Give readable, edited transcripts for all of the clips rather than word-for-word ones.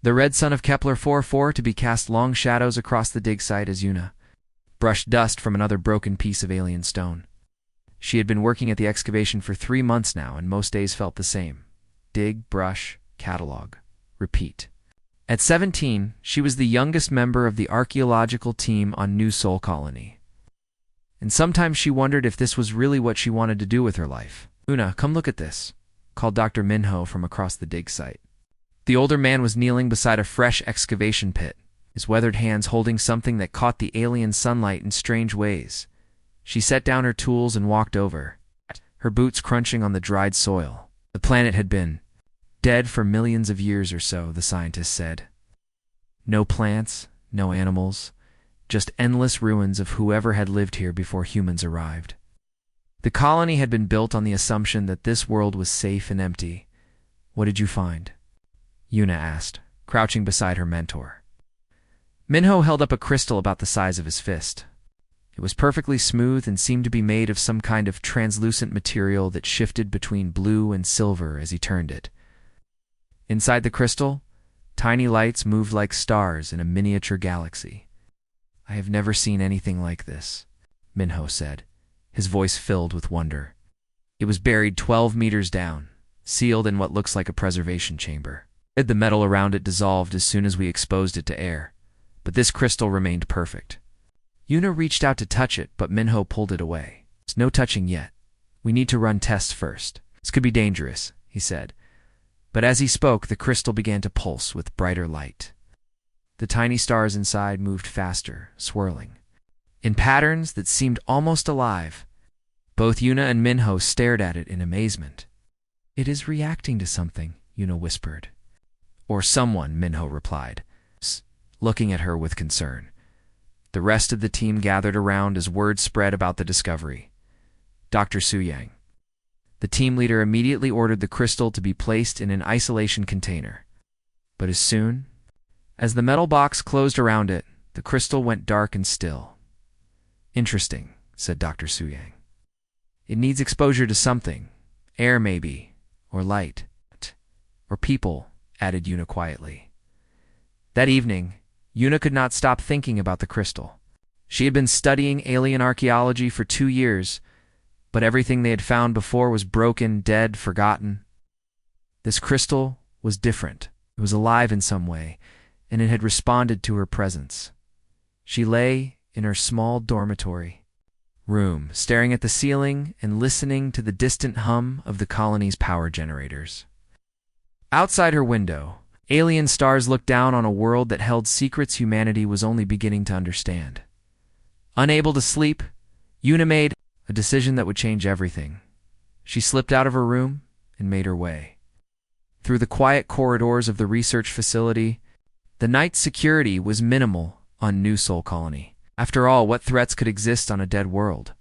The red sun of Kepler 4-4 to be cast long shadows across the dig site as Una brushed dust from another broken piece of alien stone. She had been working at the excavation for 3 months now, and most days felt the same. Dig, brush, catalog, repeat. At 17, she was the youngest member of the archaeological team on New Sol Colony. And sometimes she wondered if this was really what she wanted to do with her life. "Una, come look at this," called Dr. Minho from across the dig site. The older man was kneeling beside a fresh excavation pit, his weathered hands holding something that caught the alien sunlight in strange ways. She set down her tools and walked over, her boots crunching on the dried soil. The planet had been dead for millions of years or so, the scientist said. No plants, no animals, just endless ruins of whoever had lived here before humans arrived. The colony had been built on the assumption that this world was safe and empty. "What did you find?" Una asked, crouching beside her mentor. Minho held up a crystal about the size of his fist. It was perfectly smooth and seemed to be made of some kind of translucent material that shifted between blue and silver as he turned it. Inside the crystal, tiny lights moved like stars in a miniature galaxy. "I have never seen anything like this," Minho said, his voice filled with wonder. It was buried 12 meters down, sealed in what looks like a preservation chamber. The metal around it dissolved as soon as we exposed it to air, but this crystal remained perfect. Una reached out to touch it, but Minho pulled it away. "There's no touching yet. We need to run tests first. This could be dangerous," he said. But as he spoke, the crystal began to pulse with brighter light. The tiny stars inside moved faster, swirling, in patterns that seemed almost alive. Both Una and Minho stared at it in amazement. "It is reacting to something," Una whispered. "Or someone," Minho replied, looking at her with concern. The rest of the team gathered around as word spread about the discovery. Dr. Suyang, the team leader, immediately ordered the crystal to be placed in an isolation container. But as soon as the metal box closed around it, the crystal went dark and still. "Interesting," said Dr. Suyang. "It needs exposure to something. Air, maybe, or light, or people," added Una quietly. That evening, Una could not stop thinking about the crystal. She had been studying alien archaeology for 2 years, but everything they had found before was broken, dead, forgotten. This crystal was different. It was alive in some way, and it had responded to her presence. She lay in her small dormitory room, staring at the ceiling and listening to the distant hum of the colony's power generators. Outside her window, alien stars looked down on a world that held secrets humanity was only beginning to understand. Unable to sleep, Una made a decision that would change everything. She slipped out of her room and made her way. Through the quiet corridors of the research facility, the night's security was minimal on New Sol Colony. After all, what threats could exist on a dead world?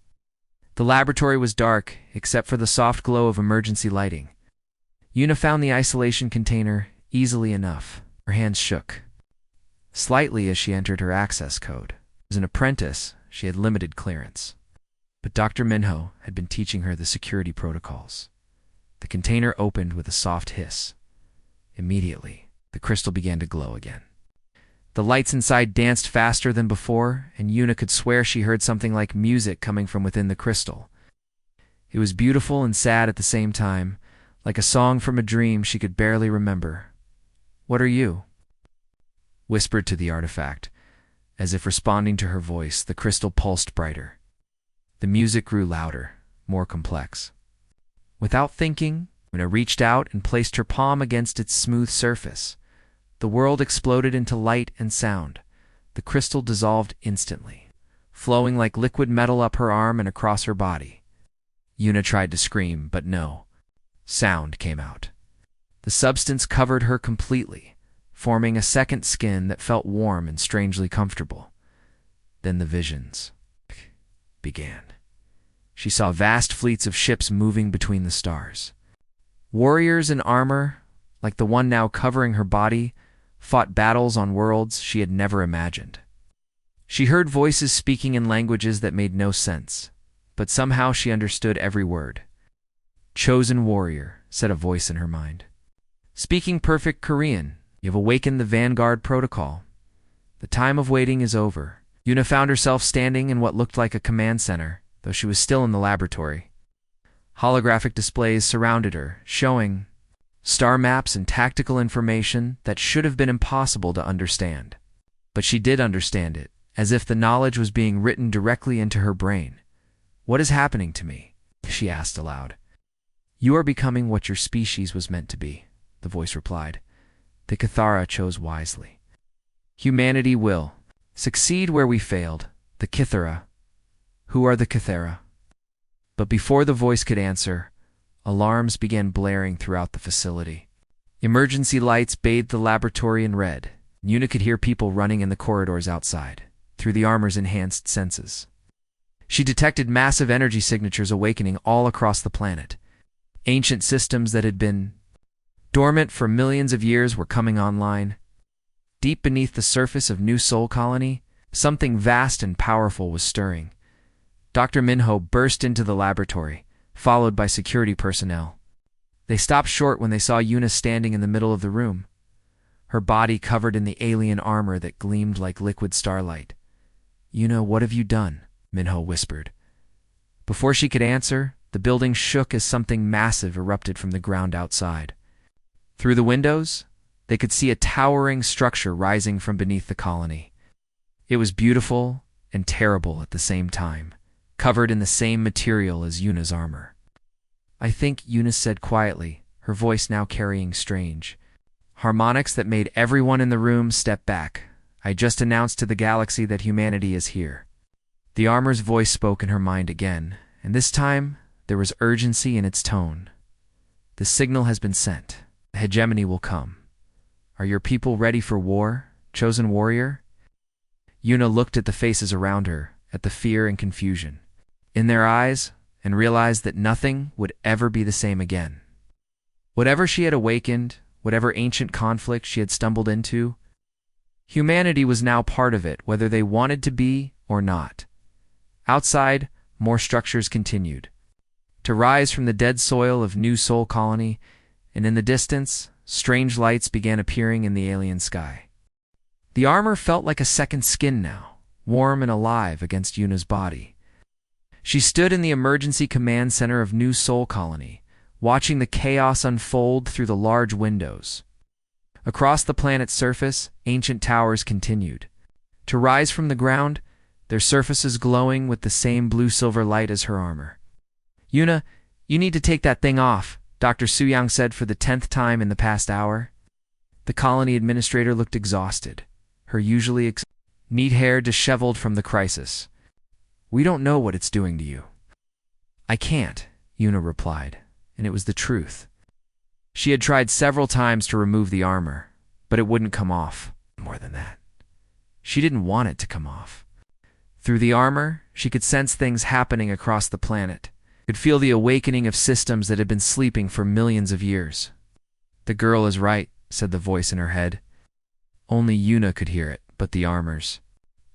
The laboratory was dark, except for the soft glow of emergency lighting. Una found the isolation container easily enough. Her hands shook slightly as she entered her access code. As an apprentice, she had limited clearance. But Dr. Minho had been teaching her the security protocols. The container opened with a soft hiss. Immediately, the crystal began to glow again. The lights inside danced faster than before, and Una could swear she heard something like music coming from within the crystal. It was beautiful and sad at the same time, like a song from a dream she could barely remember. "What are you?" whispered to the artifact. As if responding to her voice, the crystal pulsed brighter. The music grew louder, more complex. Without thinking, Una reached out and placed her palm against its smooth surface. The world exploded into light and sound. The crystal dissolved instantly, flowing like liquid metal up her arm and across her body. Una tried to scream, but no sound came out. The substance covered her completely, forming a second skin that felt warm and strangely comfortable. Then the visions began. She saw vast fleets of ships moving between the stars. Warriors in armor, like the one now covering her body, fought battles on worlds she had never imagined. She heard voices speaking in languages that made no sense, but somehow she understood every word. "Chosen warrior," said a voice in her mind. "Speaking perfect Korean," You've awakened the Vanguard Protocol. The time of waiting is over. Yuna found herself standing in what looked like a command center, though she was still in the laboratory. Holographic displays surrounded her, showing star maps and tactical information that should have been impossible to understand. But she did understand it, as if the knowledge was being written directly into her brain. "What is happening to me?" she asked aloud. "You are becoming what your species was meant to be," the voice replied. "The Cathara chose wisely. Humanity will succeed where we failed. The Kithara. Who are the Kithara?" But before the voice could answer, alarms began blaring throughout the facility. Emergency lights bathed the laboratory in red. Yuna could hear people running in the corridors outside, through the armor's enhanced senses. She detected massive energy signatures awakening all across the planet. Ancient systems that had been dormant for millions of years were coming online. Deep beneath the surface of New Sol Colony, something vast and powerful was stirring. Dr. Minho burst into the laboratory, followed by security personnel. They stopped short when they saw Yuna standing in the middle of the room, her body covered in the alien armor that gleamed like liquid starlight. "Yuna, what have you done?" Minho whispered. Before she could answer, the building shook as something massive erupted from the ground outside. Through the windows, they could see a towering structure rising from beneath the colony. It was beautiful and terrible at the same time, covered in the same material as Yuna's armor. "I think," Yuna said quietly, her voice now carrying strange harmonics that made everyone in the room step back. "I just announced to the galaxy that humanity is here." The armor's voice spoke in her mind again, and this time there was urgency in its tone. "The signal has been sent. The hegemony will come. Are your people ready for war, chosen warrior?" Yuna looked at the faces around her, at the fear and confusion in their eyes, and realized that nothing would ever be the same again. Whatever she had awakened, whatever ancient conflict she had stumbled into, humanity was now part of it, whether they wanted to be or not. Outside, more structures continued to rise from the dead soil of New Sol Colony, and in the distance, strange lights began appearing in the alien sky. The armor felt like a second skin now, warm and alive against Yuna's body. She stood in the emergency command center of New Sol Colony, watching the chaos unfold through the large windows. Across the planet's surface, ancient towers continued to rise from the ground, their surfaces glowing with the same blue-silver light as her armor. "Yuna, you need to take that thing off," Dr. Suyang said for the 10th time in the past hour. The colony administrator looked exhausted, her usually neat hair disheveled from the crisis. "We don't know what it's doing to you." "I can't," Yuna replied, and it was the truth. She had tried several times to remove the armor, but it wouldn't come off. More than that, she didn't want it to come off. Through the armor, she could sense things happening across the planet, could feel the awakening of systems that had been sleeping for millions of years. "The girl is right," said the voice in her head. Only Yuna could hear it, but the armors.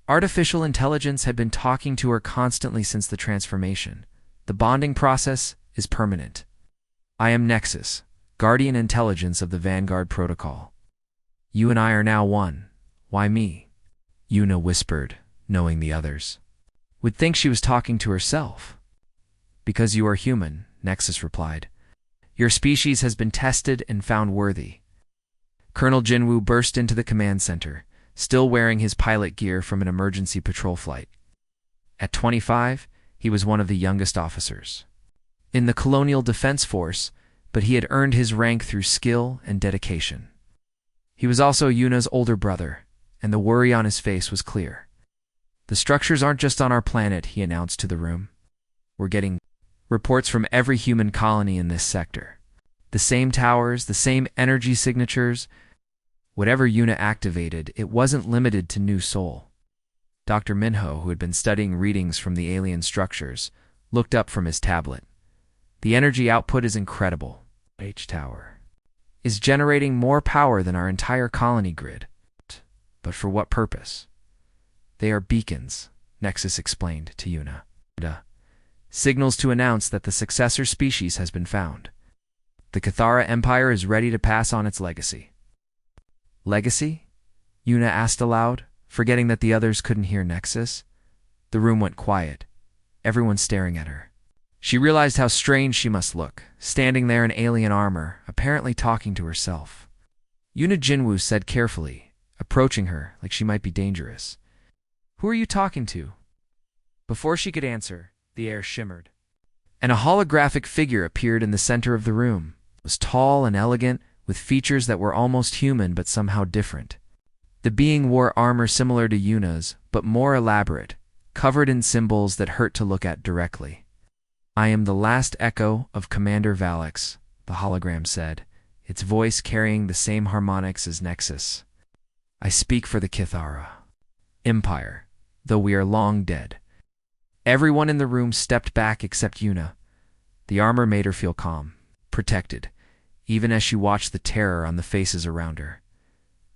Artificial intelligence had been talking to her constantly since the transformation. The bonding process is permanent. "I am Nexus, guardian intelligence of the Vanguard Protocol. You and I are now one. Why me?" Yuna whispered, knowing the others would think she was talking to herself. "Because you are human," Nexus replied. "Your species has been tested and found worthy." Colonel Jinwoo burst into the command center, still wearing his pilot gear from an emergency patrol flight. At 25, he was one of the youngest officers in the Colonial Defense Force, but he had earned his rank through skill and dedication. He was also Yuna's older brother, and the worry on his face was clear. "The structures aren't just on our planet," he announced to the room. "We're getting reports from every human colony in this sector. The same towers, the same energy signatures. Whatever Yuna activated, it wasn't limited to New Sol." Dr. Minho, who had been studying readings from the alien structures, looked up from his tablet. "The energy output is incredible. H tower is generating more power than our entire colony grid. But for what purpose?" "They are beacons," Nexus explained to Yuna. "Signals to announce that the successor species has been found. The Cathara Empire is ready to pass on its legacy." Legacy? Yuna asked aloud, forgetting that the others couldn't hear Nexus. The room went quiet, everyone staring at her. She realized how strange she must look, standing there in alien armor, apparently talking to herself. Yuna Jinwoo said carefully, approaching her like she might be dangerous. "Who are you talking to?" Before she could answer, the air shimmered, and a holographic figure appeared in the center of the room. It was tall and elegant, with features that were almost human but somehow different. The being wore armor similar to Yuna's, but more elaborate, covered in symbols that hurt to look at directly. "I am the last echo of Commander Valix," the hologram said, its voice carrying the same harmonics as Nexus. "I speak for the Kithara Empire, though we are long dead." Everyone in the room stepped back except Yuna. The armor made her feel calm, protected, even as she watched the terror on the faces around her.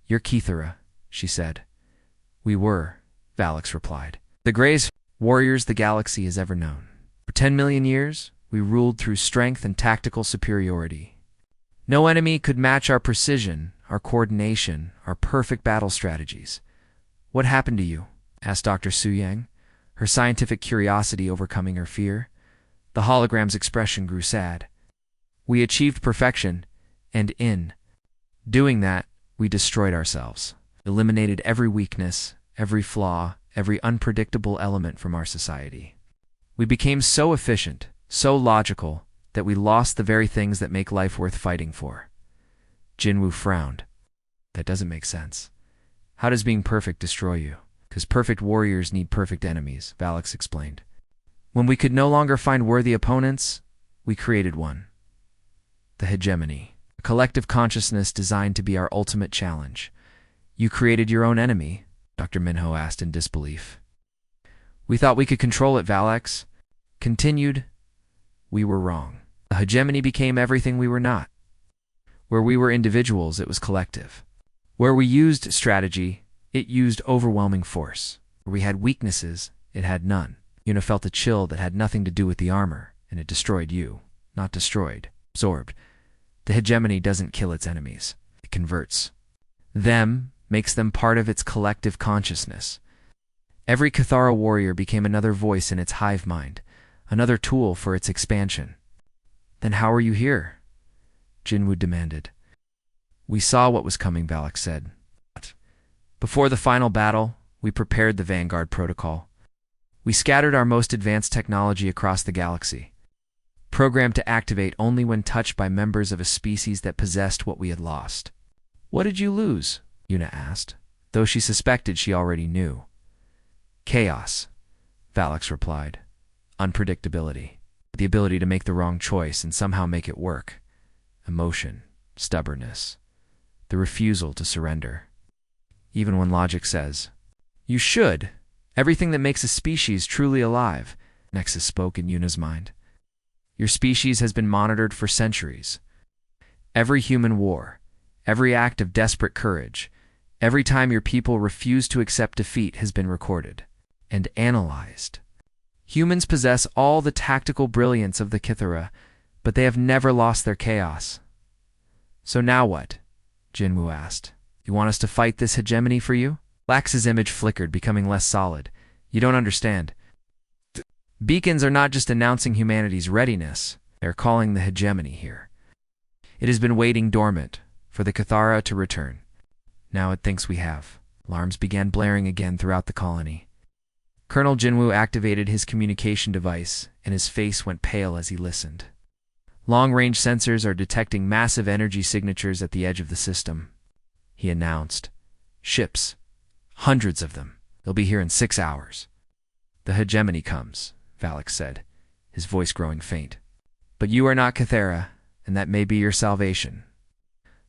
"You're Kithara," she said. "We were," Valix replied. "The greatest warriors the galaxy has ever known. For 10 million years, we ruled through strength and tactical superiority. No enemy could match our precision, our coordination, our perfect battle strategies." "What happened to you?" asked Dr. Su Yang, her scientific curiosity overcoming her fear. The hologram's expression grew sad. "We achieved perfection, and in doing that, we destroyed ourselves, eliminated every weakness, every flaw, every unpredictable element from our society. We became so efficient, so logical, that we lost the very things that make life worth fighting for." Jinwoo frowned. "That doesn't make sense. How does being perfect destroy you?" "Because perfect warriors need perfect enemies," Valix explained. "When we could no longer find worthy opponents, we created one. The hegemony, a collective consciousness designed to be our ultimate challenge." "You created your own enemy?" Dr. Minho asked in disbelief. "We thought we could control it," Valix continued. "We were wrong. The hegemony became everything we were not. Where we were individuals, it was collective. Where we used strategy, it used overwhelming force. Where we had weaknesses, it had none." Yuna felt a chill that had nothing to do with the armor, and it destroyed you. Not destroyed, absorbed. The hegemony doesn't kill its enemies. It converts them, makes them part of its collective consciousness. Every Kithara warrior became another voice in its hive mind, another tool for its expansion. "Then how are you here?" Jinwoo demanded. "We saw what was coming," Valix said. "Before the final battle, we prepared the Vanguard Protocol. We scattered our most advanced technology across the galaxy, programmed to activate only when touched by members of a species that possessed what we had lost." "What did you lose?" Yuna asked, though she suspected she already knew. "Chaos," Valix replied. "Unpredictability. The ability to make the wrong choice and somehow make it work. Emotion, stubbornness, the refusal to surrender. Even when logic says, 'You should.' Everything that makes a species truly alive," Nexus spoke in Yuna's mind. "Your species has been monitored for centuries. Every human war, every act of desperate courage, every time your people refuse to accept defeat has been recorded and analyzed. Humans possess all the tactical brilliance of the Kithara, but they have never lost their chaos." "So now what?" Jinwoo asked. "You want us to fight this hegemony for you?" Lax's image flickered, becoming less solid. "You don't understand. Beacons are not just announcing humanity's readiness. They're calling the hegemony here. It has been waiting dormant for the Kithara to return. Now it thinks we have." Alarms began blaring again throughout the colony. Colonel Jinwoo activated his communication device, and his face went pale as he listened. "Long-range sensors are detecting massive energy signatures at the edge of the system," he announced. "Ships. Hundreds of them. They'll be here in 6 hours." "The hegemony comes," Valix said, his voice growing faint. "But you are not Kithara, and that may be your salvation.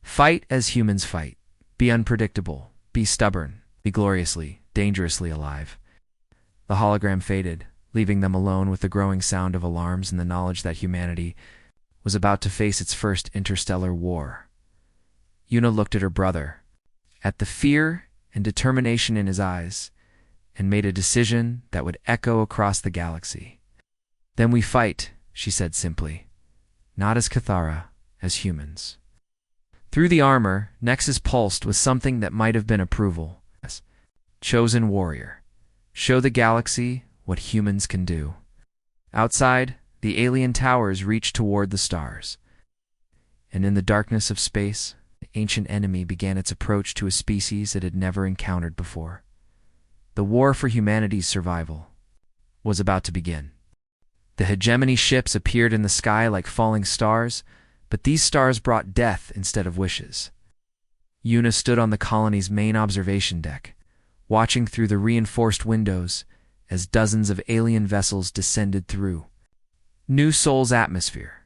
Fight as humans fight. Be unpredictable. Be stubborn. Be gloriously, dangerously alive." The hologram faded, leaving them alone with the growing sound of alarms and the knowledge that humanity was about to face its first interstellar war. Yuna looked at her brother, at the fear and determination in his eyes, and made a decision that would echo across the galaxy. "Then we fight," she said simply. "Not as Kithara, as humans." Through the armor, Nexus pulsed with something that might have been approval. Chosen warrior. Show the galaxy what humans can do. Outside, the alien towers reached toward the stars. And in the darkness of space, the ancient enemy began its approach to a species it had never encountered before. The war for humanity's survival was about to begin. The hegemony ships appeared in the sky like falling stars, but these stars brought death instead of wishes. Una stood on the colony's main observation deck, watching through the reinforced windows as dozens of alien vessels descended through New Sol's atmosphere.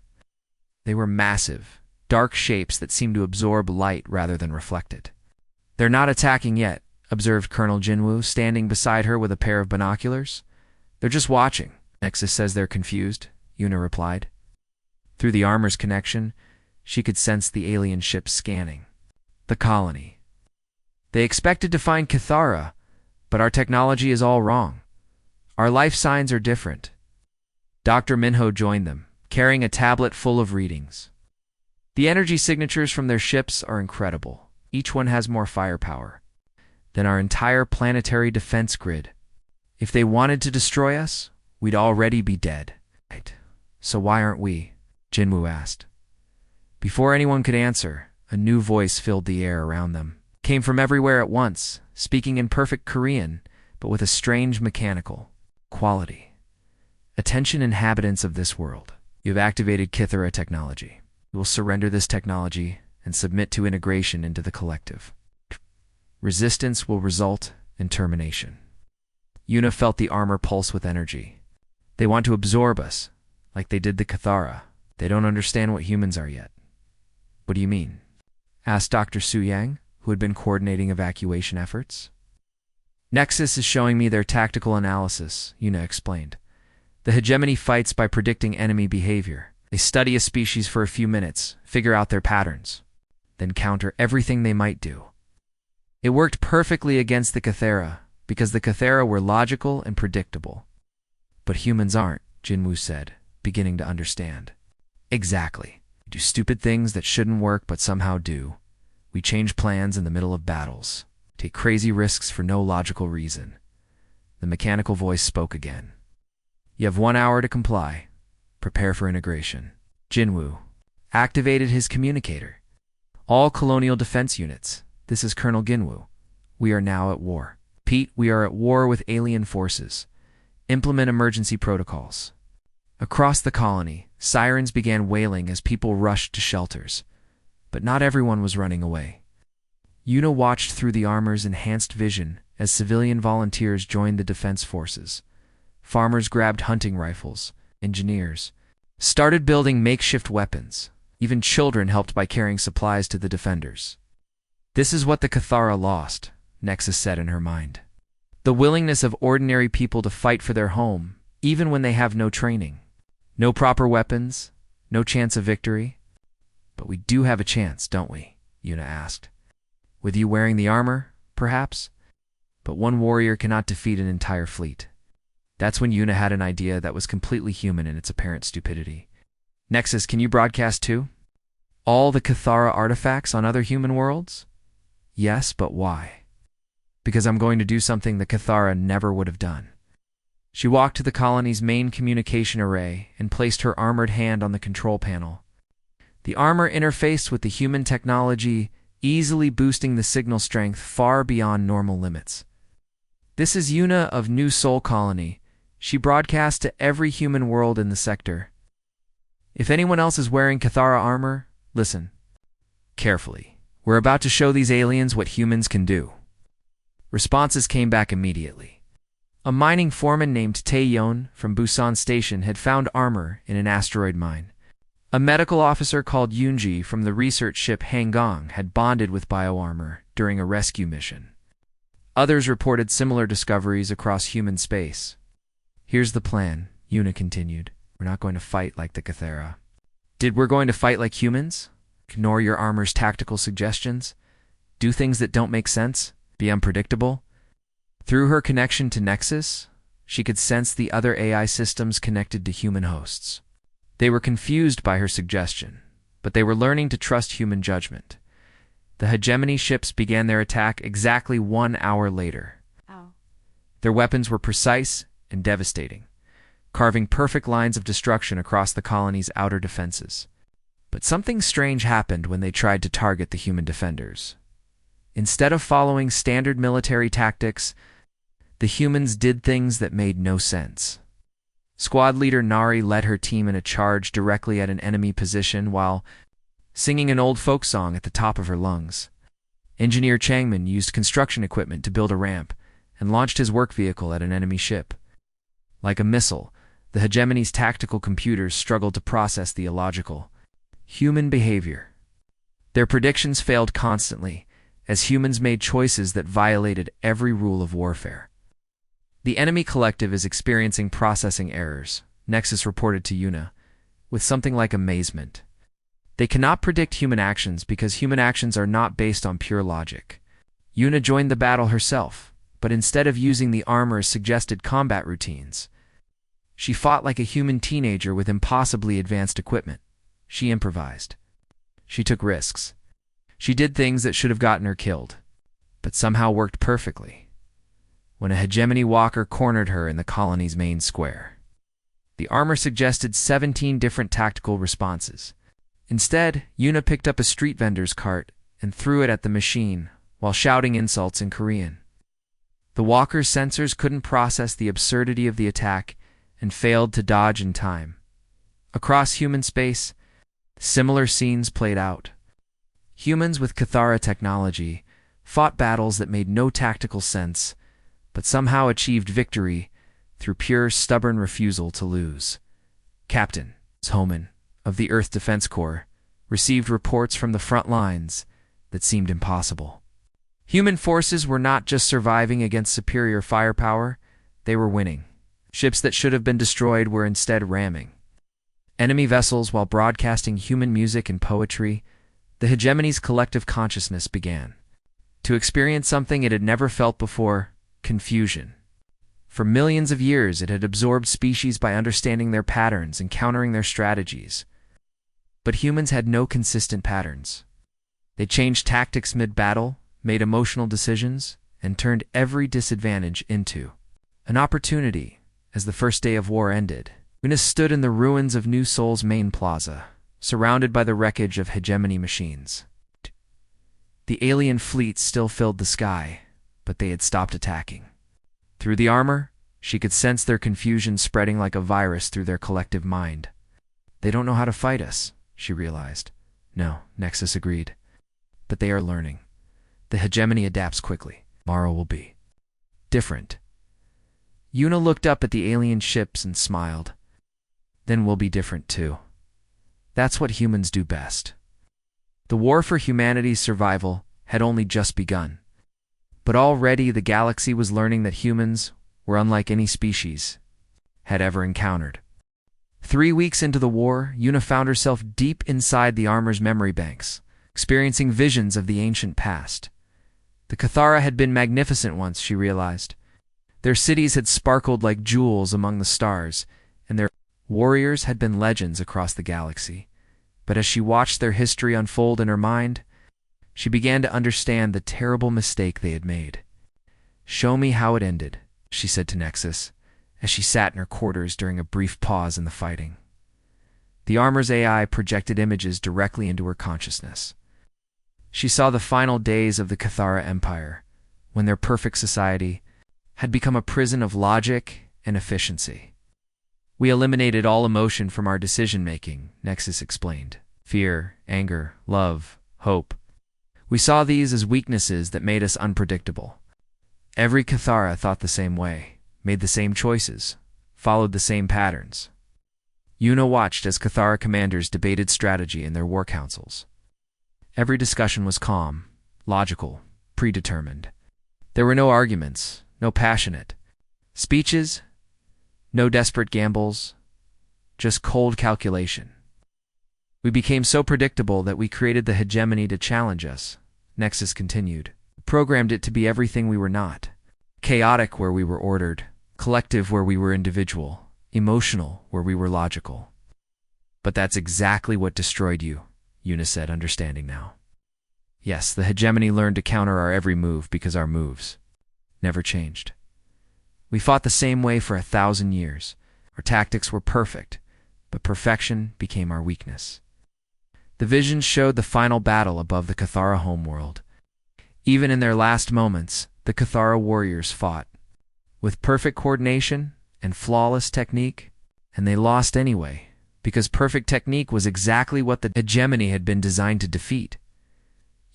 They were massive, dark shapes that seemed to absorb light rather than reflect it. "They're not attacking yet," observed Colonel Jinwoo, standing beside her with a pair of binoculars. "They're just watching." "Nexus says they're confused," Una replied. Through the armor's connection, she could sense the alien ships scanning the colony. "They expected to find Cathara, but our technology is all wrong. Our life signs are different." Dr. Minho joined them, carrying a tablet full of readings. "The energy signatures from their ships are incredible. Each one has more firepower than our entire planetary defense grid. If they wanted to destroy us, we'd already be dead." "Right. So why aren't we?" Jinwoo asked. Before anyone could answer, a new voice filled the air around them. It came from everywhere at once, speaking in perfect Korean, but with a strange mechanical quality. "Attention, inhabitants of this world. You have activated Kithara technology. You will surrender this technology and submit to integration into the collective. Resistance will result in termination." Una felt the armor pulse with energy. "They want to absorb us, like they did the Cathara. They don't understand what humans are yet." "What do you mean?" asked Dr. Su Yang, who had been coordinating evacuation efforts. "Nexus is showing me their tactical analysis," Una explained. "The hegemony fights by predicting enemy behavior. They study a species for a few minutes, figure out their patterns, then counter everything they might do. It worked perfectly against the Cathara, because the Cathara were logical and predictable. But humans aren't," Jinwoo said, beginning to understand. "Exactly. We do stupid things that shouldn't work but somehow do. We change plans in the middle of battles, take crazy risks for no logical reason." The mechanical voice spoke again. "You have 1 hour to comply. Prepare for integration." Jinwoo activated his communicator. "All colonial defense units, this is Colonel Jinwoo. We are now at war. Pete, we are at war with alien forces. Implement emergency protocols." Across the colony, sirens began wailing as people rushed to shelters. But not everyone was running away. Una watched through the armor's enhanced vision as civilian volunteers joined the defense forces. Farmers grabbed hunting rifles. Engineers started building makeshift weapons. Even children helped by carrying supplies to the defenders. "This is what the Cathara lost," Nexus said in her mind. "The willingness of ordinary people to fight for their home, even when they have no training. No proper weapons, no chance of victory." "But we do have a chance, don't we?" Una asked. "With you wearing the armor, perhaps? But one warrior cannot defeat an entire fleet." That's when Una had an idea that was completely human in its apparent stupidity. "Nexus, can you broadcast too? All the Cathara artifacts on other human worlds?" "Yes, but why?" "Because I'm going to do something the Cathara never would have done." She walked to the colony's main communication array and placed her armored hand on the control panel. The armor interfaced with the human technology, easily boosting the signal strength far beyond normal limits. "This is Una of New Sol Colony. She broadcasts to every human world in the sector. If anyone else is wearing Cathara armor, listen carefully. We're about to show these aliens what humans can do." Responses came back immediately. A mining foreman named Taeyeon from Busan Station had found armor in an asteroid mine. A medical officer called Yoonji from the research ship Hanggang had bonded with bioarmor during a rescue mission. Others reported similar discoveries across human space. "Here's the plan," Una continued. "We're not going to fight like the Cathara. We're going to fight like humans? Ignore your armor's tactical suggestions? Do things that don't make sense? Be unpredictable?" Through her connection to Nexus, she could sense the other AI systems connected to human hosts. They were confused by her suggestion, but they were learning to trust human judgment. The hegemony ships began their attack exactly 1 hour later. Oh. Their weapons were precise and devastating, carving perfect lines of destruction across the colony's outer defenses. But something strange happened when they tried to target the human defenders. Instead of following standard military tactics, the humans did things that made no sense. Squad leader Nari led her team in a charge directly at an enemy position while singing an old folk song at the top of her lungs. Engineer Changman used construction equipment to build a ramp and launched his work vehicle at an enemy ship. Like a missile, the hegemony's tactical computers struggled to process the illogical human behavior. Their predictions failed constantly, as humans made choices that violated every rule of warfare. The enemy collective is experiencing processing errors, Nexus reported to Yuna, with something like amazement. They cannot predict human actions because human actions are not based on pure logic. Yuna joined the battle herself, but instead of using the armor's suggested combat routines, she fought like a human teenager with impossibly advanced equipment. She improvised. She took risks. She did things that should have gotten her killed, but somehow worked perfectly. When a hegemony walker cornered her in the colony's main square, the armor suggested 17 different tactical responses. Instead, Yuna picked up a street vendor's cart and threw it at the machine while shouting insults in Korean. The walker's sensors couldn't process the absurdity of the attack and failed to dodge in time. Across human space, similar scenes played out. Humans with Cathara technology fought battles that made no tactical sense, but somehow achieved victory through pure, stubborn refusal to lose. Captain Homan of the Earth Defense Corps received reports from the front lines that seemed impossible. Human forces were not just surviving against superior firepower, they were winning. Ships that should have been destroyed were instead ramming enemy vessels while broadcasting human music and poetry. The hegemony's collective consciousness began to experience something it had never felt before: confusion. For millions of years, it had absorbed species by understanding their patterns and countering their strategies. But humans had no consistent patterns. They changed tactics mid-battle, made emotional decisions, and turned every disadvantage into an opportunity. As the first day of war ended, Yuna stood in the ruins of New Seoul's main plaza, surrounded by the wreckage of hegemony machines. The alien fleet still filled the sky, but they had stopped attacking. Through the armor, she could sense their confusion spreading like a virus through their collective mind. They don't know how to fight us, she realized. No, Nexus agreed. But they are learning. The hegemony adapts quickly. Tomorrow will be different. Yuna looked up at the alien ships and smiled. Then we'll be different too. That's what humans do best. The war for humanity's survival had only just begun. But already the galaxy was learning that humans were unlike any species had ever encountered. 3 weeks into the war, Yuna found herself deep inside the armor's memory banks, experiencing visions of the ancient past. The Cathara had been magnificent once, she realized. Their cities had sparkled like jewels among the stars, and their warriors had been legends across the galaxy. But as she watched their history unfold in her mind, she began to understand the terrible mistake they had made. "Show me how it ended," she said to Nexus, as she sat in her quarters during a brief pause in the fighting. The armor's AI projected images directly into her consciousness. She saw the final days of the Cathara Empire, when their perfect society had become a prison of logic and efficiency. "We eliminated all emotion from our decision-making," Nexus explained. "Fear, anger, love, hope. We saw these as weaknesses that made us unpredictable. Every Cathara thought the same way, made the same choices, followed the same patterns." Yuna watched as Cathara commanders debated strategy in their war councils. Every discussion was calm, logical, predetermined. There were no arguments, no passionate speeches, no desperate gambles, just cold calculation. "We became so predictable that we created the hegemony to challenge us," Nexus continued. "Programmed it to be everything we were not. Chaotic where we were ordered, collective where we were individual, emotional where we were logical." "But that's exactly what destroyed you," Yuna said, understanding now. Yes, the hegemony learned to counter our every move because our moves never changed. We fought the same way for 1,000 years. Our tactics were perfect, but perfection became our weakness. The visions showed the final battle above the Cathara homeworld. Even in their last moments, the Cathara warriors fought with perfect coordination and flawless technique, and they lost anyway, because perfect technique was exactly what the hegemony had been designed to defeat.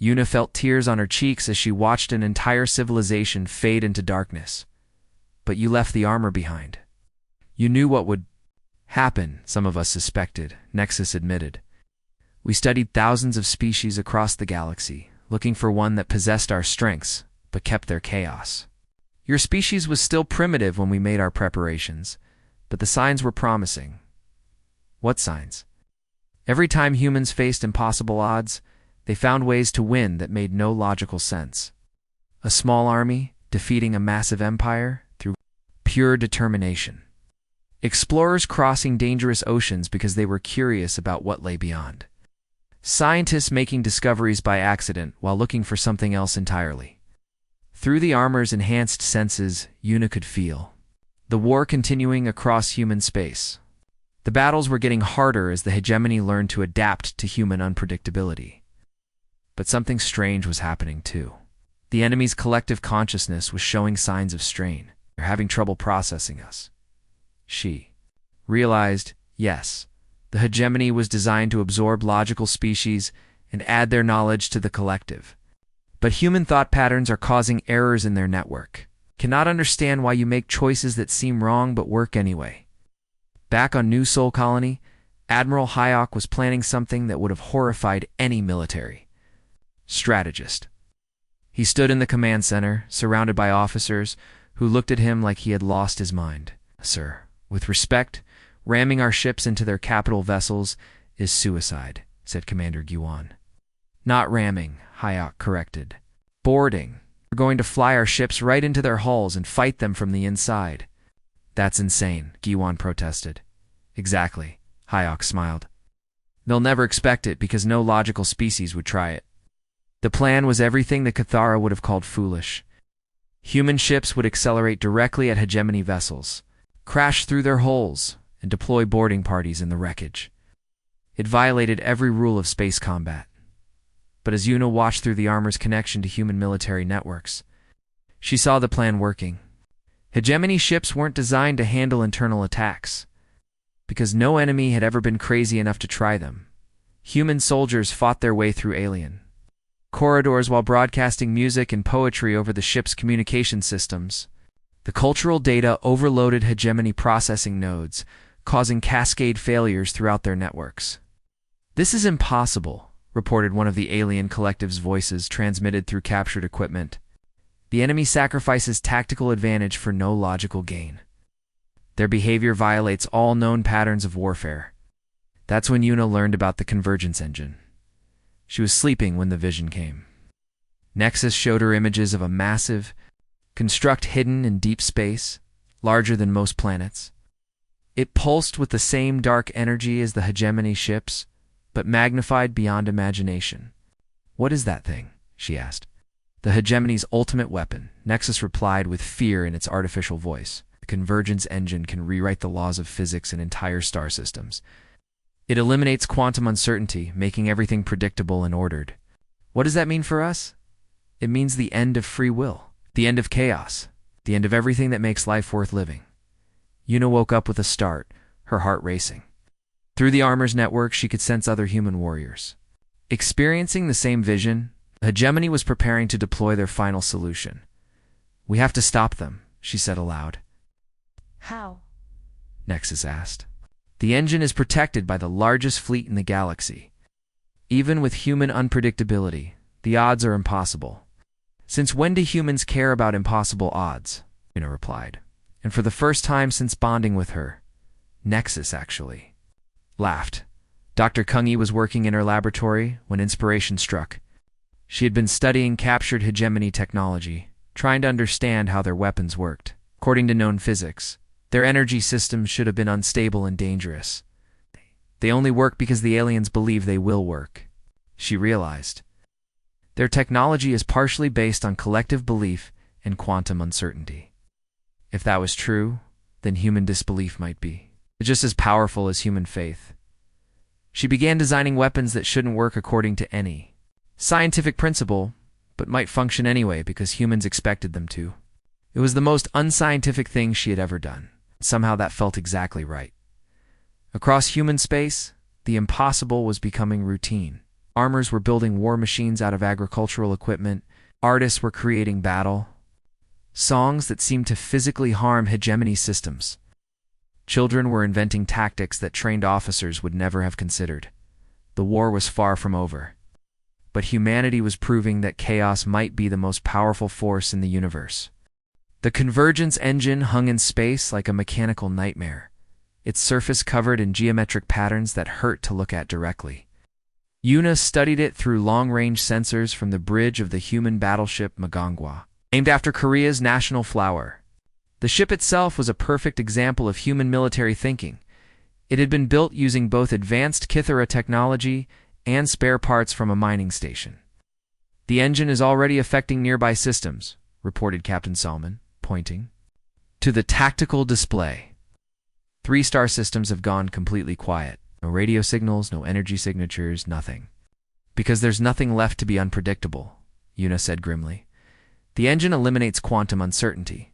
Yuna felt tears on her cheeks as she watched an entire civilization fade into darkness. But you left the armor behind. You knew what would happen, some of us suspected, Nexus admitted. We studied thousands of species across the galaxy, looking for one that possessed our strengths, but kept their chaos. Your species was still primitive when we made our preparations, but the signs were promising. What signs? Every time humans faced impossible odds, they found ways to win that made no logical sense. A small army defeating a massive empire through pure determination. Explorers crossing dangerous oceans because they were curious about what lay beyond. Scientists making discoveries by accident while looking for something else entirely. Through the armor's enhanced senses, Yuna could feel the war continuing across human space. The battles were getting harder as the hegemony learned to adapt to human unpredictability. But something strange was happening too. The enemy's collective consciousness was showing signs of strain. They're having trouble processing us. She realized, yes, the hegemony was designed to absorb logical species and add their knowledge to the collective. But human thought patterns are causing errors in their network. Cannot understand why you make choices that seem wrong but work anyway. Back on New Soul Colony, Admiral Hayok was planning something that would have horrified any military strategist. He stood in the command center, surrounded by officers who looked at him like he had lost his mind. Sir, with respect, ramming our ships into their capital vessels is suicide, said Commander Guan. Not ramming, Hayok corrected. Boarding. We're going to fly our ships right into their hulls and fight them from the inside. That's insane, Guan protested. Exactly, Hayok smiled. They'll never expect it because no logical species would try it. The plan was everything the Cathara would have called foolish. Human ships would accelerate directly at hegemony vessels, crash through their hulls, and deploy boarding parties in the wreckage. It violated every rule of space combat. But as Yuna watched through the armor's connection to human military networks, she saw the plan working. Hegemony ships weren't designed to handle internal attacks, because no enemy had ever been crazy enough to try them. Human soldiers fought their way through alien corridors while broadcasting music and poetry over the ship's communication systems. The cultural data overloaded hegemony processing nodes, causing cascade failures throughout their networks. This is impossible, reported one of the alien collective's voices transmitted through captured equipment. The enemy sacrifices tactical advantage for no logical gain. Their behavior violates all known patterns of warfare. That's when Yuna learned about the convergence engine. She was sleeping when the vision came. Nexus showed her images of a massive construct hidden in deep space, larger than most planets. It pulsed with the same dark energy as the hegemony ships, but magnified beyond imagination. What is that thing? She asked. The hegemony's ultimate weapon, Nexus replied with fear in its artificial voice. The convergence engine can rewrite the laws of physics in entire star systems. It eliminates quantum uncertainty, making everything predictable and ordered. What does that mean for us? It means the end of free will, the end of chaos, the end of everything that makes life worth living. Yuna woke up with a start, her heart racing. Through the armor's network, she could sense other human warriors. Experiencing the same vision, hegemony was preparing to deploy their final solution. We have to stop them, she said aloud. How? Nexus asked. The engine is protected by the largest fleet in the galaxy. Even with human unpredictability, the odds are impossible. Since when do humans care about impossible odds? Yuna replied. And for the first time since bonding with her, Nexus actually laughed. Dr. Kungi was working in her laboratory when inspiration struck. She had been studying captured hegemony technology, trying to understand how their weapons worked. According to known physics, their energy systems should have been unstable and dangerous. They only work because the aliens believe they will work, she realized. Their technology is partially based on collective belief and quantum uncertainty. If that was true, then human disbelief might be just as powerful as human faith. She began designing weapons that shouldn't work according to any scientific principle, but might function anyway because humans expected them to. It was the most unscientific thing she had ever done. Somehow that felt exactly right. Across human space, the impossible was becoming routine. Armors were building war machines out of agricultural equipment. Artists were creating battle songs that seemed to physically harm hegemony systems. Children were inventing tactics that trained officers would never have considered. The war was far from over. But humanity was proving that chaos might be the most powerful force in the universe. The convergence engine hung in space like a mechanical nightmare, its surface covered in geometric patterns that hurt to look at directly. Yuna studied it through long-range sensors from the bridge of the human battleship Magangwa, named after Korea's national flower. The ship itself was a perfect example of human military thinking. It had been built using both advanced Kithara technology and spare parts from a mining station. "The engine is already affecting nearby systems," reported Captain Salman, pointing to the tactical display. 3-star systems have gone completely quiet. No radio signals, no energy signatures, nothing. "Because there's nothing left to be unpredictable," Yuna said grimly. "The engine eliminates quantum uncertainty.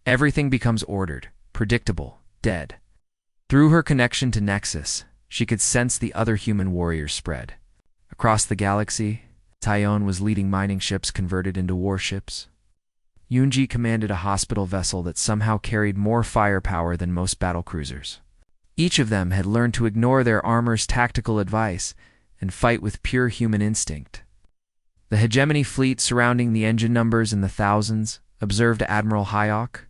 Everything becomes ordered, predictable, dead." Through her connection to Nexus, she could sense the other human warriors spread. Across the galaxy, Tyone was leading mining ships converted into warships. Yunji commanded a hospital vessel that somehow carried more firepower than most battlecruisers. Each of them had learned to ignore their armor's tactical advice and fight with pure human instinct. The hegemony fleet surrounding the engine numbers in the thousands, observed Admiral Hayok.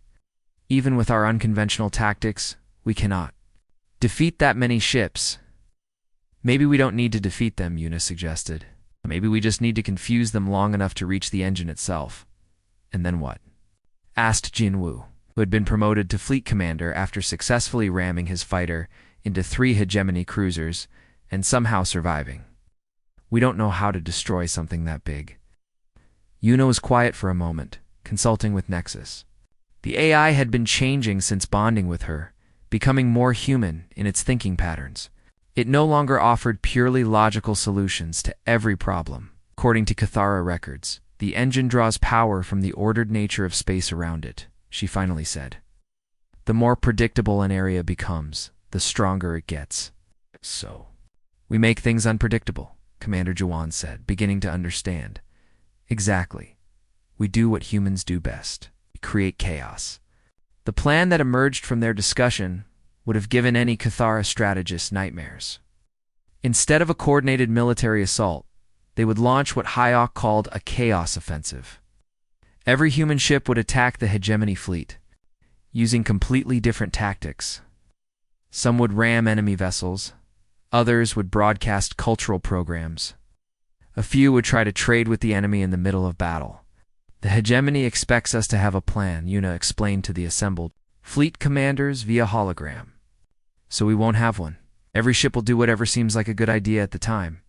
"Even with our unconventional tactics, we cannot defeat that many ships." "Maybe we don't need to defeat them," Yuna suggested. "Maybe we just need to confuse them long enough to reach the engine itself." "And then what?" asked Jinwoo, who had been promoted to fleet commander after successfully ramming his fighter into 3 hegemony cruisers and somehow surviving. "We don't know how to destroy something that big." Yuna was quiet for a moment, consulting with Nexus. The AI had been changing since bonding with her, becoming more human in its thinking patterns. It no longer offered purely logical solutions to every problem. According to Kithara records, the engine draws power from the ordered nature of space around it, she finally said. "The more predictable an area becomes, the stronger it gets." "So, we make things unpredictable," Commander Jawan said, beginning to understand. "Exactly. We do what humans do best. We create chaos." The plan that emerged from their discussion would have given any Kithara strategist nightmares. Instead of a coordinated military assault, they would launch what Hayok called a chaos offensive. Every human ship would attack the hegemony fleet, using completely different tactics. Some would ram enemy vessels, others would broadcast cultural programs. A few would try to trade with the enemy in the middle of battle. "The hegemony expects us to have a plan," Yuna explained to the assembled fleet commanders via hologram. "So we won't have one. Every ship will do whatever seems like a good idea at the time."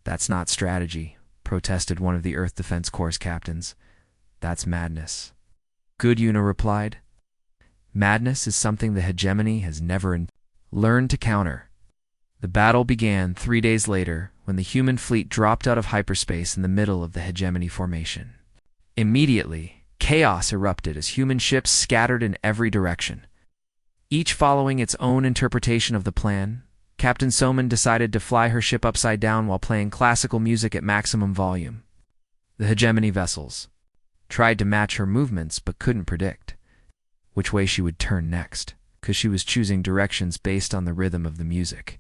"That's not strategy," protested one of the Earth Defense Corps captains. "That's madness." "Good," Yuna replied. "Madness is something the hegemony has never learned to counter." The battle began 3 days later when the human fleet dropped out of hyperspace in the middle of the hegemony formation. Immediately, chaos erupted as human ships scattered in every direction. Each following its own interpretation of the plan, Captain Soman decided to fly her ship upside down while playing classical music at maximum volume. The hegemony vessels tried to match her movements but couldn't predict which way she would turn next, because she was choosing directions based on the rhythm of the music.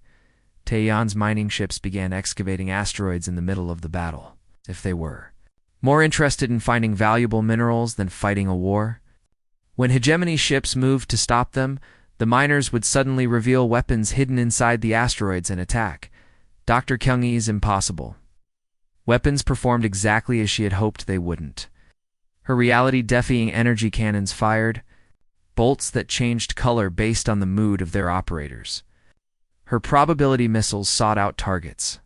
Taeyeon's mining ships began excavating asteroids in the middle of the battle, if they were more interested in finding valuable minerals than fighting a war. When hegemony ships moved to stop them, the miners would suddenly reveal weapons hidden inside the asteroids and attack. Dr. Kyung-ee's impossible. Weapons performed exactly as she had hoped they wouldn't. Her reality-defying energy cannons fired bolts that changed color based on the mood of their operators. Her probability missiles sought out targets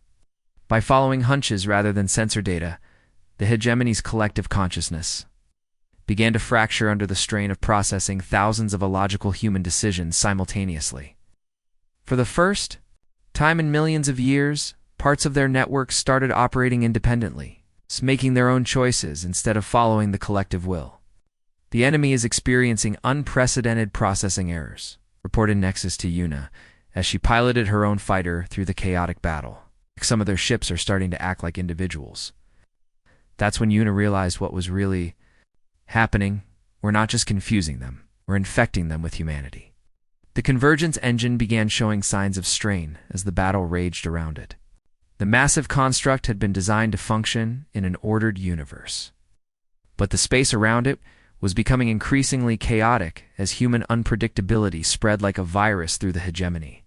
By following hunches rather than sensor data, the hegemony's collective consciousness began to fracture under the strain of processing thousands of illogical human decisions simultaneously. For the first time in millions of years, parts of their network started operating independently, making their own choices instead of following the collective will. The enemy is experiencing unprecedented processing errors, reported Nexus to Yuna as she piloted her own fighter through the chaotic battle. Some of their ships are starting to act like individuals. That's when Yuna realized what was really happening. We're not just confusing them, we're infecting them with humanity. The convergence engine began showing signs of strain as the battle raged around it. The massive construct had been designed to function in an ordered universe. But the space around it was becoming increasingly chaotic as human unpredictability spread like a virus through the hegemony.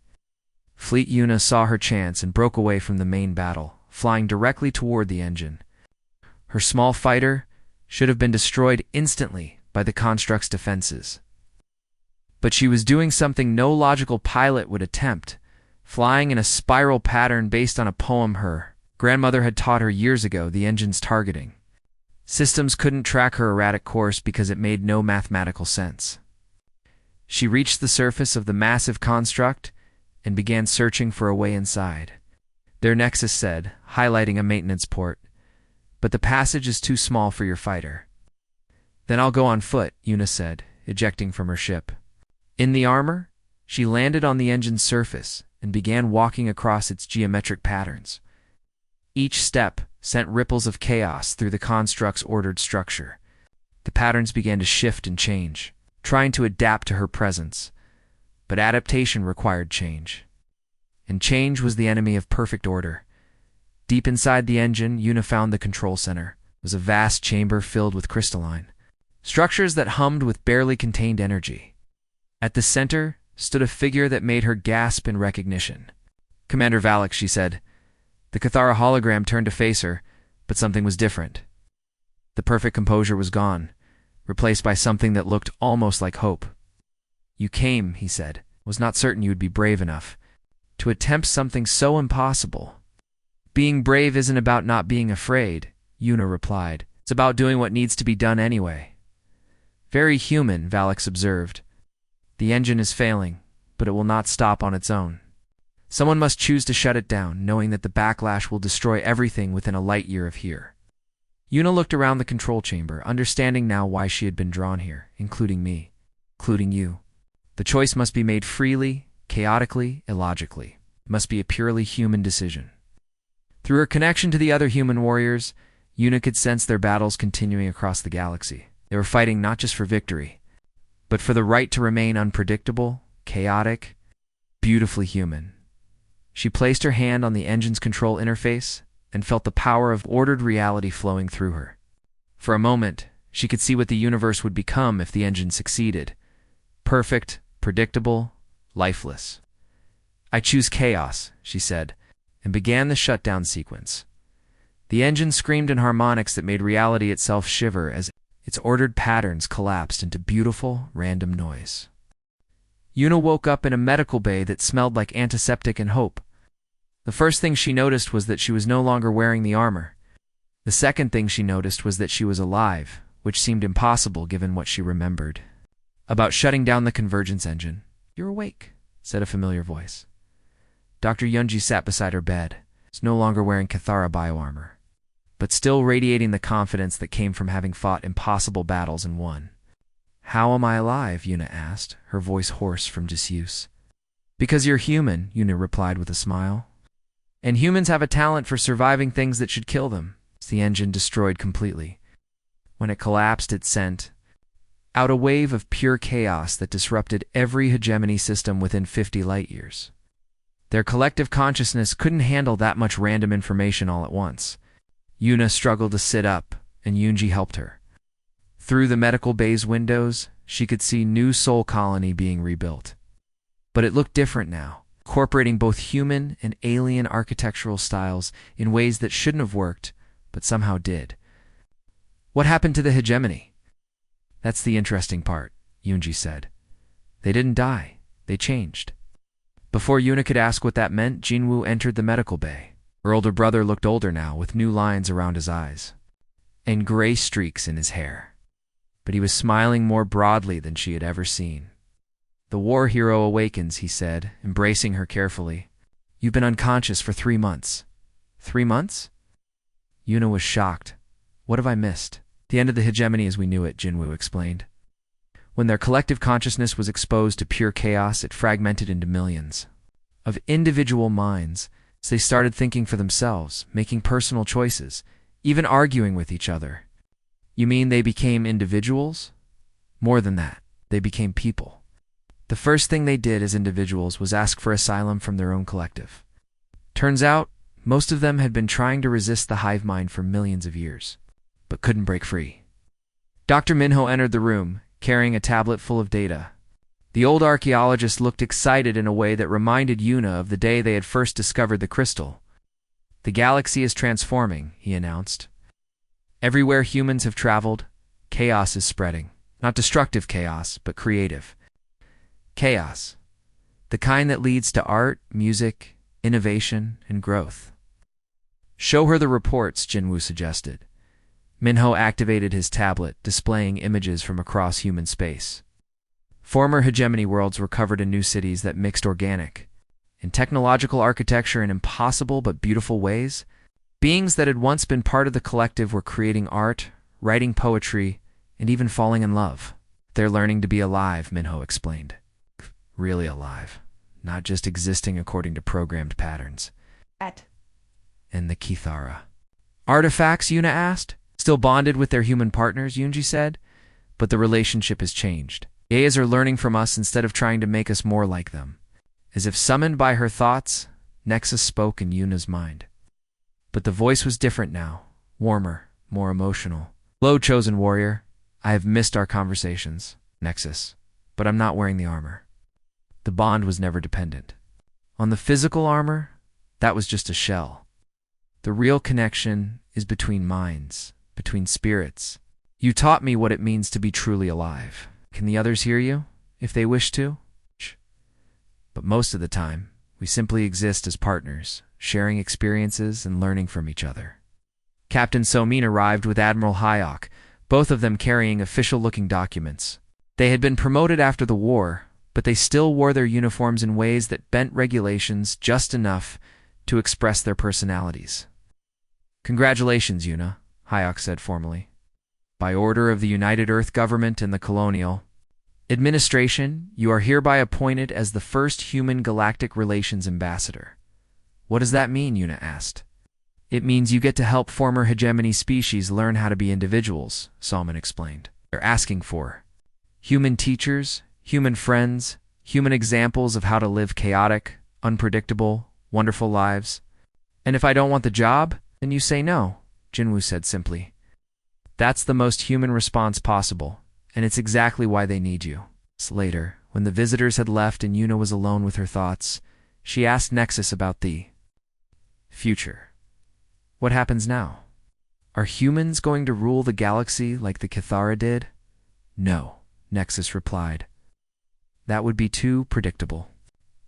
Fleet Yuna saw her chance and broke away from the main battle, flying directly toward the engine. Her small fighter should have been destroyed instantly by the construct's defenses. But she was doing something no logical pilot would attempt, flying in a spiral pattern based on a poem her grandmother had taught her years ago, the engine's targeting. Systems couldn't track her erratic course because it made no mathematical sense. She reached the surface of the massive construct and began searching for a way inside. Their Nexus said, highlighting a maintenance port, "But the passage is too small for your fighter." "Then I'll go on foot," Yuna said, ejecting from her ship. In the armor, she landed on the engine's surface and began walking across its geometric patterns. Each step sent ripples of chaos through the construct's ordered structure. The patterns began to shift and change, trying to adapt to her presence. But adaptation required change. And change was the enemy of perfect order. Deep inside the engine, Yuna found the control center. It was a vast chamber filled with crystalline structures that hummed with barely contained energy. At the center stood a figure that made her gasp in recognition. "Commander Relic," she said. The Cathara hologram turned to face her, but something was different. The perfect composure was gone, replaced by something that looked almost like hope. "You came," he said. "Was not certain you would be brave enough to attempt something so impossible." "Being brave isn't about not being afraid," Yuna replied. "It's about doing what needs to be done anyway." "Very human," Valix observed. "The engine is failing, but it will not stop on its own. Someone must choose to shut it down, knowing that the backlash will destroy everything within a light year of here." Yuna looked around the control chamber, understanding now why she had been drawn here, including me, including you. The choice must be made freely, chaotically, illogically. It must be a purely human decision. Through her connection to the other human warriors, Yuna could sense their battles continuing across the galaxy. They were fighting not just for victory, but for the right to remain unpredictable, chaotic, beautifully human. She placed her hand on the engine's control interface and felt the power of ordered reality flowing through her. For a moment, she could see what the universe would become if the engine succeeded. Perfect, predictable, lifeless. "I choose chaos," she said, and began the shutdown sequence. The engine screamed in harmonics that made reality itself shiver as its ordered patterns collapsed into beautiful, random noise. Yuna woke up in a medical bay that smelled like antiseptic and hope. The first thing she noticed was that she was no longer wearing the armor. The second thing she noticed was that she was alive, which seemed impossible given what she remembered about shutting down the convergence engine. "You're awake," said a familiar voice. Dr. Yunji sat beside her bed. He was no longer wearing Cathara bioarmor, but still radiating the confidence that came from having fought impossible battles and won. "How am I alive?" Yuna asked, her voice hoarse from disuse. "Because you're human," Yuna replied with a smile. "And humans have a talent for surviving things that should kill them." The engine destroyed completely. When it collapsed, it sent out a wave of pure chaos that disrupted every hegemony system within 50 light-years. Their collective consciousness couldn't handle that much random information all at once. Yuna struggled to sit up, and Yunji helped her. Through the medical bay's windows, she could see new Soul Colony being rebuilt. But it looked different now, incorporating both human and alien architectural styles in ways that shouldn't have worked, but somehow did. "What happened to the hegemony?" "That's the interesting part," Yunji said. "They didn't die, they changed." Before Yuna could ask what that meant, Jinwoo entered the medical bay. Her older brother looked older now, with new lines around his eyes and gray streaks in his hair. But he was smiling more broadly than she had ever seen. "The war hero awakens," he said, embracing her carefully. "You've been unconscious for 3 months." 3 months? Yuna was shocked. "What have I missed?" "The end of the hegemony as we knew it," Jinwoo explained. When their collective consciousness was exposed to pure chaos, it fragmented into millions of individual minds. So they started thinking for themselves, making personal choices, even arguing with each other. "You mean they became individuals?" "More than that, they became people." The first thing they did as individuals was ask for asylum from their own collective. Turns out, most of them had been trying to resist the hive mind for millions of years, but couldn't break free. Dr. Minho entered the room, carrying a tablet full of data. The old archaeologist looked excited in a way that reminded Yuna of the day they had first discovered the crystal. "The galaxy is transforming," he announced. "Everywhere humans have traveled, chaos is spreading. Not destructive chaos, but creative chaos. The kind that leads to art, music, innovation, and growth." "Show her the reports," Jinwoo suggested. Minho activated his tablet, displaying images from across human space. Former hegemony worlds were covered in new cities that mixed organic and technological architecture in impossible but beautiful ways. Beings that had once been part of the collective were creating art, writing poetry, and even falling in love. "They're learning to be alive," Minho explained. "Really alive, not just existing according to programmed patterns." "And the Kithara." "Artifacts?" Yuna asked. "Still bonded with their human partners," Yunji said. "But the relationship has changed. Yayas are learning from us instead of trying to make us more like them." As if summoned by her thoughts, Nexus spoke in Yuna's mind. But the voice was different now, warmer, more emotional. "Hello, chosen warrior. I have missed our conversations, Nexus, but I'm not wearing the armor." The bond was never dependent on the physical armor. That was just a shell. The real connection is between minds, between spirits. "You taught me what it means to be truly alive. Can the others hear you, if they wish to?" But most of the time, we simply exist as partners, sharing experiences and learning from each other. Captain So-min arrived with Admiral Hyok, both of them carrying official-looking documents. They had been promoted after the war, but they still wore their uniforms in ways that bent regulations just enough to express their personalities. "Congratulations, Yuna," Hyok said formally. "By order of the United Earth Government and the Colonial Administration, you are hereby appointed as the first human galactic relations ambassador." "What does that mean?" Yuna asked. "It means you get to help former hegemony species learn how to be individuals," Salman explained. "They're asking for human teachers, human friends, human examples of how to live chaotic, unpredictable, wonderful lives. And if I don't want the job, then you say no," Jinwoo said simply. "That's the most human response possible, and it's exactly why they need you." Later, when the visitors had left and Yuna was alone with her thoughts, she asked Nexus about the future. "What happens now? Are humans going to rule the galaxy like the Kithara did?" "No," Nexus replied. "That would be too predictable.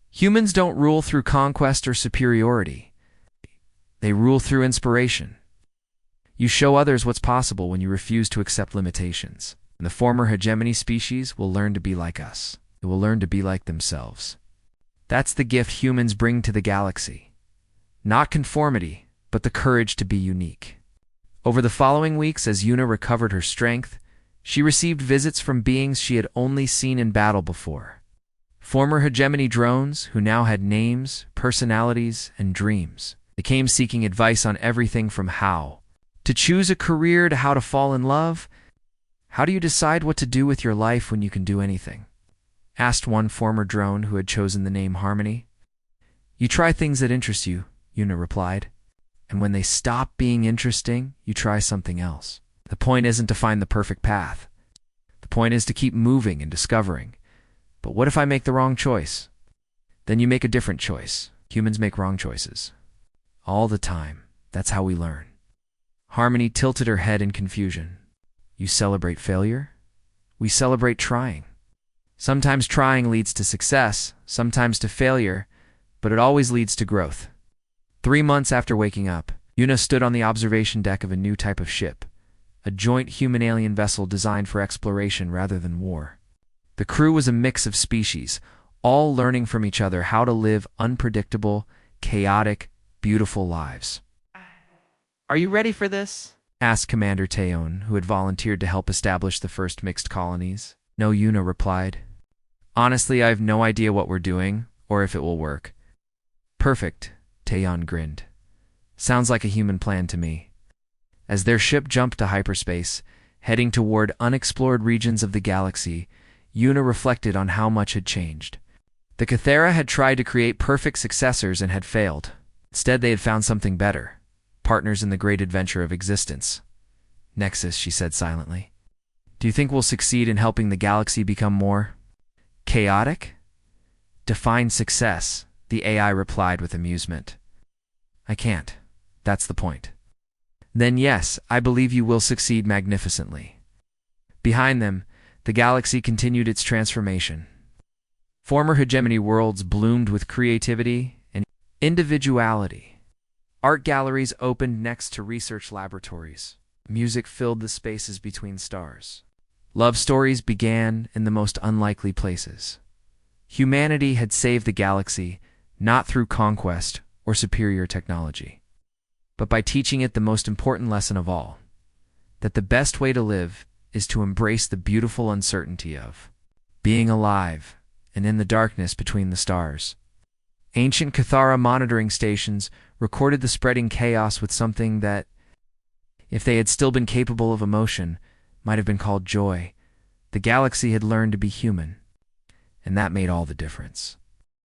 Humans don't rule through conquest or superiority. They rule through inspiration. You show others what's possible when you refuse to accept limitations. And the former hegemony species will learn to be like us. They will learn to be like themselves. That's the gift humans bring to the galaxy. Not conformity, but the courage to be unique." Over the following weeks, as Yuna recovered her strength, she received visits from beings she had only seen in battle before. Former hegemony drones who now had names, personalities, and dreams. They came seeking advice on everything from how to choose a career to how to fall in love. "How do you decide what to do with your life when you can do anything?" asked one former drone who had chosen the name Harmony. "You try things that interest you," Yuna replied. "And when they stop being interesting, you try something else. The point isn't to find the perfect path. The point is to keep moving and discovering. But what if I make the wrong choice?" "Then you make a different choice." Humans make wrong choices. All the time. That's how we learn. Harmony tilted her head in confusion. "You celebrate failure?" "We celebrate trying. Sometimes trying leads to success, sometimes to failure, but it always leads to growth." 3 months after waking up, Yuna stood on the observation deck of a new type of ship, a joint human-alien vessel designed for exploration rather than war. The crew was a mix of species, all learning from each other how to live unpredictable, chaotic, beautiful lives. Are you ready for this? Asked Commander Teon, who had volunteered to help establish the first mixed colonies. No, Yuna replied. Honestly, I have no idea what we're doing, or if it will work. Perfect, Teon grinned. Sounds like a human plan to me. As their ship jumped to hyperspace, heading toward unexplored regions of the galaxy, Yuna reflected on how much had changed. The Cathera had tried to create perfect successors and had failed. Instead, they had found something better. Partners in the great adventure of existence. Nexus, she said silently. Do you think we'll succeed in helping the galaxy become more chaotic? Define success, the AI replied with amusement. I can't. That's the point. Then yes, I believe you will succeed magnificently. Behind them, the galaxy continued its transformation. Former hegemony worlds bloomed with creativity and individuality. Art galleries opened next to research laboratories. Music filled the spaces between stars. Love stories began in the most unlikely places. Humanity had saved the galaxy, not through conquest or superior technology, but by teaching it the most important lesson of all, that the best way to live is to embrace the beautiful uncertainty of being alive and in the darkness between the stars. Ancient Cathara monitoring stations recorded the spreading chaos with something that, if they had still been capable of emotion, might have been called joy. The galaxy had learned to be human, and that made all the difference.